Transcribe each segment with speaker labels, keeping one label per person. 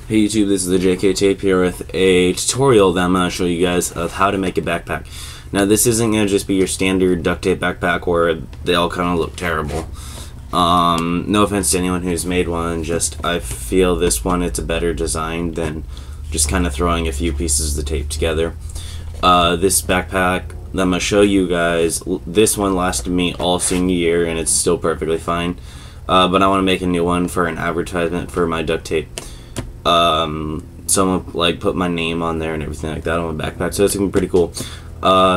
Speaker 1: Hey YouTube, this is the JK Tape here with a tutorial that I'm going to show you guys of how to make a backpack. Now this isn't going to just be your standard duct tape backpack where they all kind of look terrible. No offense to anyone who's made one, just I feel this one, it's a better design than just kind of throwing a few pieces of tape together. This backpack that I'm going to show you guys, this one lasted me all senior year and it's still perfectly fine. But I want to make a new one for an advertisement for my duct tape. Someone like put my name on there and everything like that on my backpack, so it's gonna be pretty cool.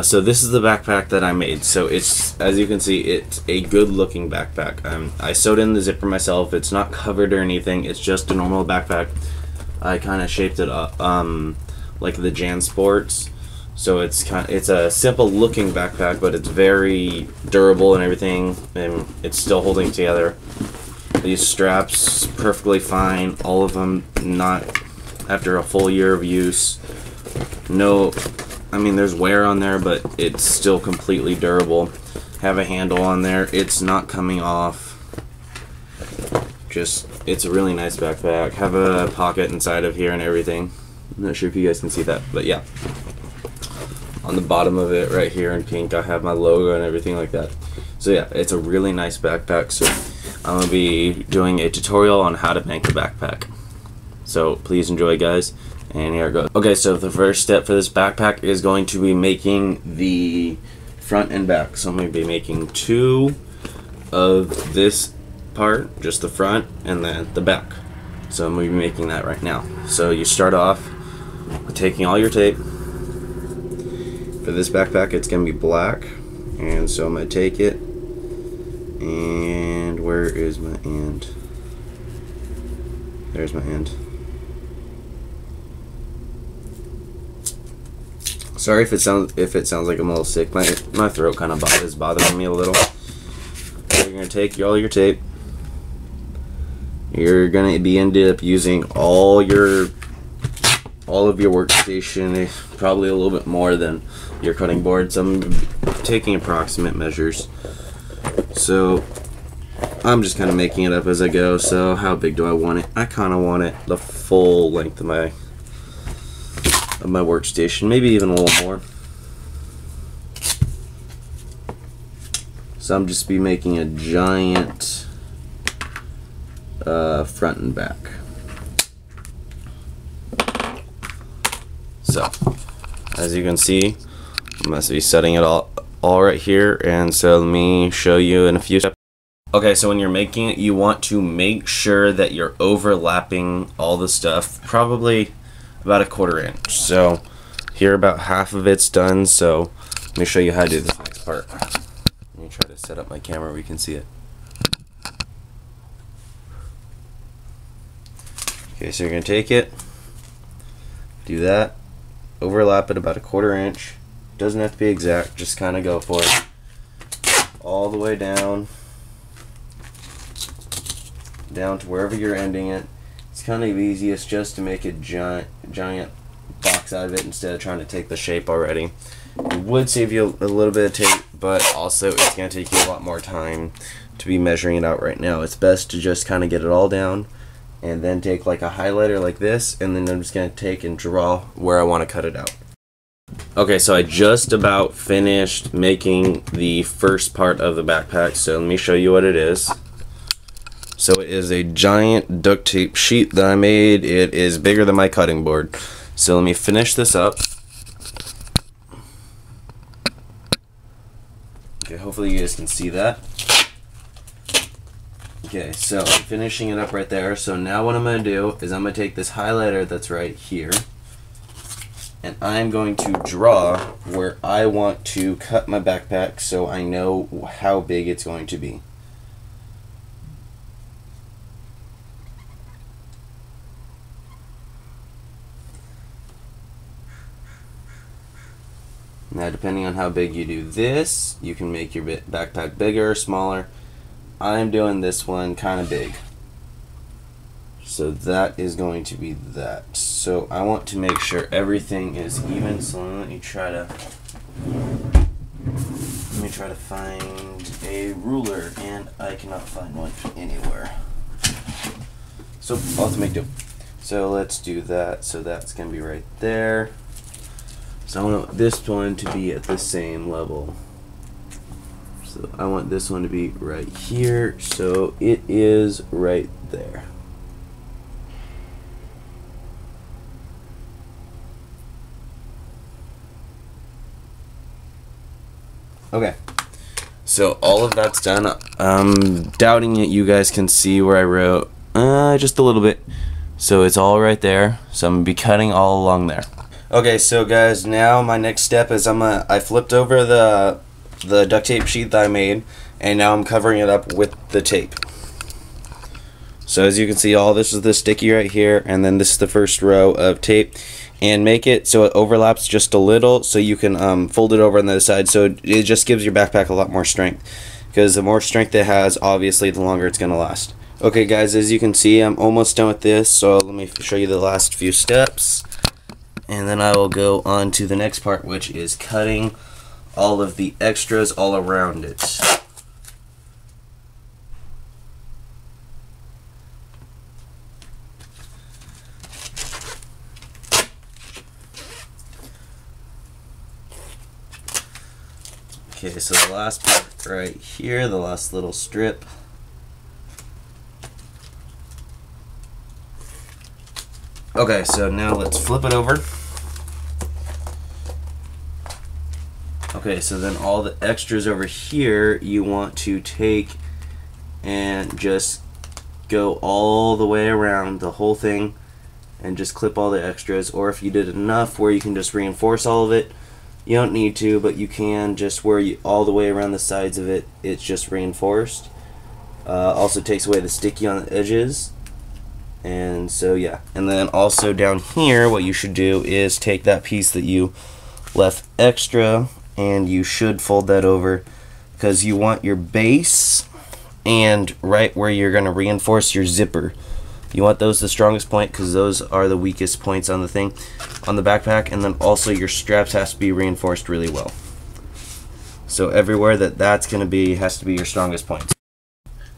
Speaker 1: So this is the backpack that I made. So it's, as you can see, it's a good looking backpack. I sewed in the zipper myself. It's not covered or anything, it's just a normal backpack. I kind of shaped it up like the Jan Sports, so it's a simple looking backpack, but it's very durable and everything, and it's still holding together. These straps perfectly fine, all of them, not after a full year of use. No, I mean there's wear on there, but it's still completely durable. Have a handle on there, it's not coming off. Just, it's a really nice backpack. Have a pocket inside of here and everything. I'm not sure if you guys can see that, but yeah. On the bottom of it right here in pink I have my logo and everything like that. So yeah, it's a really nice backpack. So I'm going to be doing a tutorial on how to make a backpack. So please enjoy, guys, and here it goes. Okay, so the first step for this backpack is going to be making the front and back. So I'm going to be making two of this part, just the front, and then the back. So I'm going to be making that right now. So you start off with taking all your tape. For this backpack it's going to be black, and so I'm going to take it, and where is my end? There's my end. Sorry if it sounds like I'm a little sick. My throat kind of is bothering me a little. So you're gonna take all your tape. You're gonna end up using all of your workstation, probably a little bit more than your cutting board. So I'm taking approximate measures. So I'm just kind of making it up as I go. So how big do I want it? I kind of want it the full length of my workstation, maybe even a little more. So I'm just be making a giant front and back. So as you can see, I must be setting it all right here, and so let me show you in a few steps. Okay, so when you're making it, you want to make sure that you're overlapping all the stuff, probably about 1/4 inch. So here about half of it's done, so let me show you how to do this next part. Let me try to set up my camera where we can see it. Okay, so you're going to take it, do that, overlap it about 1/4 inch. Doesn't have to be exact, just kind of go for it. All the way down to wherever you're ending it. It's kind of easiest just to make a giant box out of it instead of trying to take the shape already. It would save you a little bit of tape, but also it's going to take you a lot more time to be measuring it out right now. It's best to just kind of get it all down and then take like a highlighter like this, and then I'm just going to take and draw where I want to cut it out. Okay, so I just about finished making the first part of the backpack, so let me show you what it is. So it is a giant duct tape sheet that I made. It is bigger than my cutting board. So let me finish this up. Okay, hopefully you guys can see that. Okay, so I'm finishing it up right there. So now what I'm going to do is I'm going to take this highlighter that's right here, and I'm going to draw where I want to cut my backpack so I know how big it's going to be. Now depending on how big you do this, you can make your backpack bigger or smaller. I'm doing this one kind of big. So that is going to be that. So I want to make sure everything is even, so let me try to find a ruler, and I cannot find one anywhere. So I'll have to make do. So let's do that. So that's gonna be right there. So I want this one to be at the same level. So I want this one to be right here. So it is right there. Okay. So all of that's done. I'm doubting it you guys can see where I wrote just a little bit. So it's all right there. So I'm gonna be cutting all along there. Okay, so guys, now my next step is I flipped over the duct tape sheet that I made, and now I'm covering it up with the tape. So as you can see, all this is the sticky right here, and then this is the first row of tape. And make it so it overlaps just a little, so you can fold it over on the other side. So it just gives your backpack a lot more strength, because the more strength it has, obviously the longer it's gonna last. Okay guys, as you can see, I'm almost done with this, so let me show you the last few steps, and then I will go on to the next part, which is cutting all of the extras all around it. Okay, so the last part right here, the last little strip. Okay, so now let's flip it over. Okay, so then all the extras over here, you want to take and just go all the way around the whole thing and just clip all the extras. Or if you did enough where you can just reinforce all of it, you don't need to, but you can just where you all the way around the sides of it, it's just reinforced. Also takes away the sticky on the edges. And so yeah, and then also down here what you should do is take that piece that you left extra, and you should fold that over, because you want your base and right where you're going to reinforce your zipper. You want those the strongest point, because those are the weakest points on the thing, on the backpack. And then also your straps has to be reinforced really well. So everywhere that's going to be has to be your strongest points.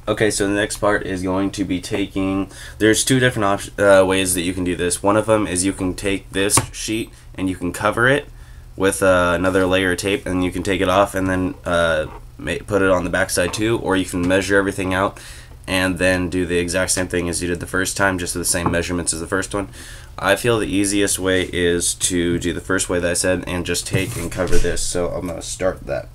Speaker 1: Okay, so the next part is going to be taking, there's two different ways that you can do this. One of them is you can take this sheet and you can cover it with another layer of tape, and you can take it off and then put it on the back side too, or you can measure everything out and then do the exact same thing as you did the first time, just the same measurements as the first one. I feel the easiest way is to do the first way that I said and just take and cover this, so I'm going to start that.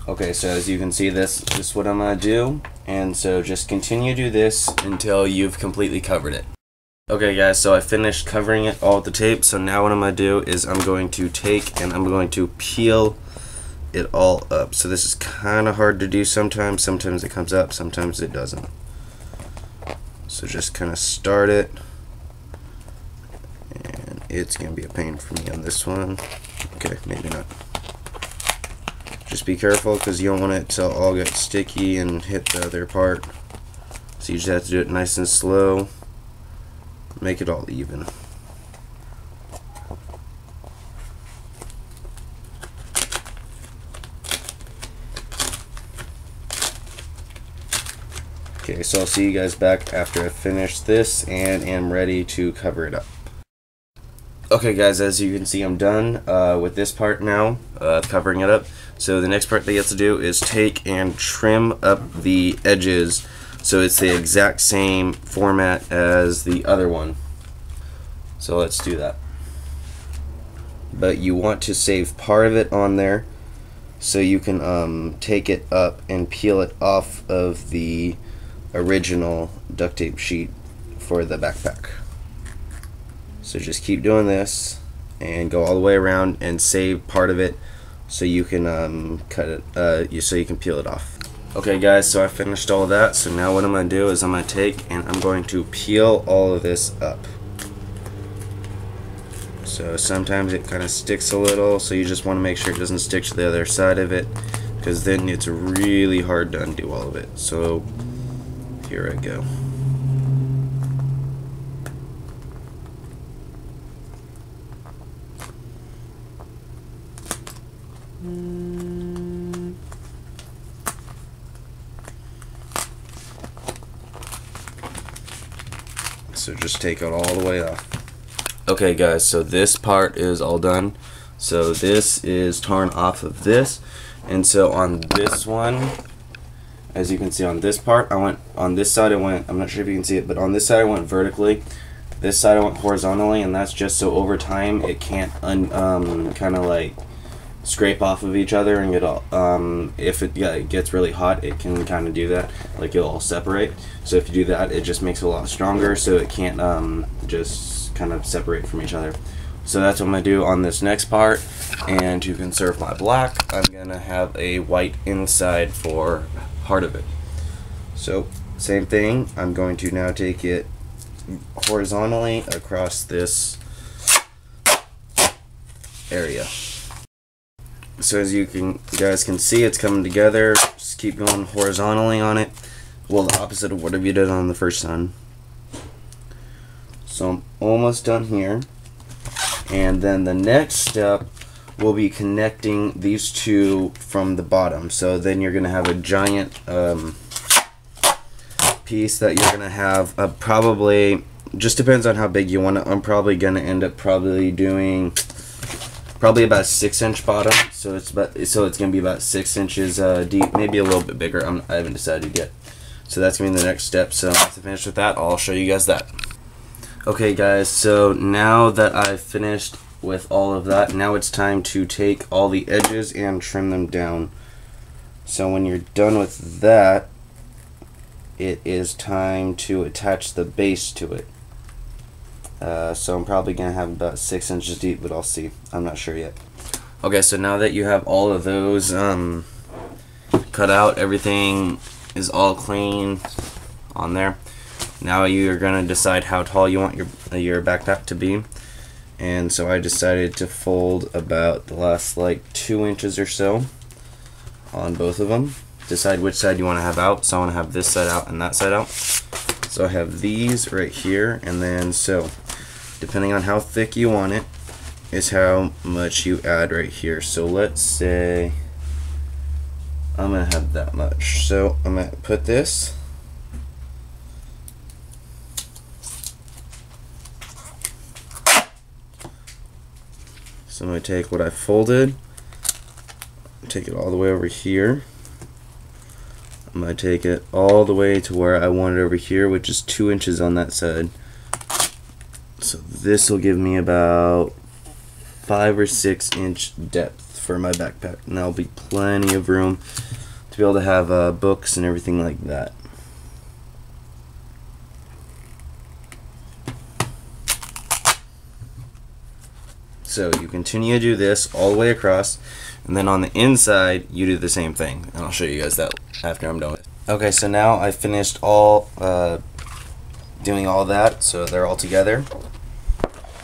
Speaker 1: Okay, so as you can see, this is what I'm going to do, and so just continue to do this until you've completely covered it. Okay guys, so I finished covering it all with the tape, so now what I'm going to do is I'm going to take and I'm going to peel it all up. So this is kind of hard to do sometimes it comes up, sometimes it doesn't. So just kind of start it, and it's going to be a pain for me on this one. Okay, maybe not. Just be careful, because you don't want it to all get sticky and hit the other part. So you just have to do it nice and slow. Make it all even. Okay, so I'll see you guys back after I finish this and am ready to cover it up. Okay guys, as you can see, I'm done with this part now, covering it up. So the next part that you have to do is take and trim up the edges so it's the exact same format as the other one. So let's do that. But you want to save part of it on there so you can take it up and peel it off of the original duct tape sheet for the backpack. So just keep doing this and go all the way around and save part of it so you can cut it, so you can peel it off. Okay guys, so I finished all of that, so now what I'm going to do is I'm going to take and I'm going to peel all of this up. So sometimes it kind of sticks a little, so you just want to make sure it doesn't stick to the other side of it, because then it's really hard to undo all of it. So here I go. So just take it all the way off. Okay guys, so this part is all done. So this is torn off of this, and so on this one, as you can see on this part, I went on this side, I'm not sure if you can see it, but on this side I went vertically, this side I went horizontally, and that's just so over time it can't kind of like scrape off of each other and get all, if it gets really hot, it can kind of do that, like it'll all separate. So if you do that, it just makes it a lot stronger, so it can't just kind of separate from each other. So that's what I'm going to do on this next part, and to conserve my black, I'm going to have a white inside for part of it. So same thing, I'm going to now take it horizontally across this area. So as you guys can see, it's coming together. Just keep going horizontally on it. Well, the opposite of whatever you did on the first one. So I'm almost done here. And then the next step will be connecting these two from the bottom. So then you're going to have a giant piece that you're going to have probably, just depends on how big you want it. I'm probably going to end up doing probably about a 6-inch bottom, so it's gonna be about 6 inches deep, maybe a little bit bigger. I haven't decided yet. So that's gonna be the next step. So once I finish with that, I'll show you guys that. Okay guys, so now that I've finished with all of that, now it's time to take all the edges and trim them down. So when you're done with that, it is time to attach the base to it. So I'm probably going to have about 6 inches deep, but I'll see. I'm not sure yet. Okay, so now that you have all of those cut out, everything is all clean on there. Now you're going to decide how tall you want your backpack to be. And so I decided to fold about the last like 2 inches or so on both of them. Decide which side you want to have out. So I want to have this side out and that side out. So I have these right here, and then so depending on how thick you want it is how much you add right here. So let's say I'm gonna have that much. So I'm gonna put this. So I'm gonna take what I folded, take it all the way over here. I'm going to take it all the way to where I want it over here, which is 2 inches on that side. So this will give me about 5 or 6 inch depth for my backpack. And that'll be plenty of room to be able to have books and everything like that. So you continue to do this all the way across, and then on the inside you do the same thing, and I'll show you guys that after I'm done with it. Okay, so now I finished all doing all that, so they're all together.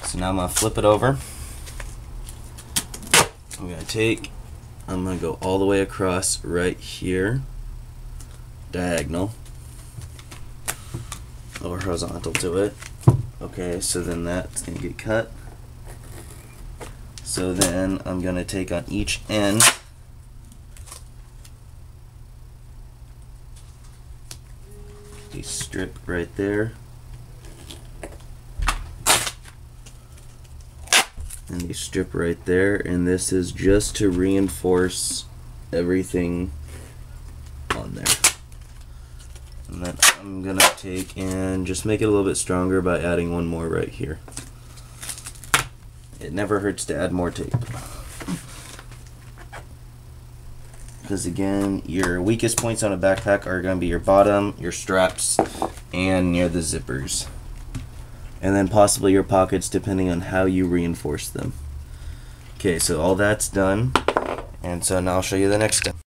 Speaker 1: So now I'm gonna flip it over. I'm gonna go all the way across right here, diagonal or horizontal to it. Okay, so then that's gonna get cut. So then I'm going to take on each end a strip right there, and a strip right there, and this is just to reinforce everything on there. And then I'm going to take and just make it a little bit stronger by adding one more right here. It never hurts to add more tape, because again, your weakest points on a backpack are going to be your bottom, your straps, and near the zippers, and then possibly your pockets depending on how you reinforce them. Okay, so all that's done, and so now I'll show you the next step.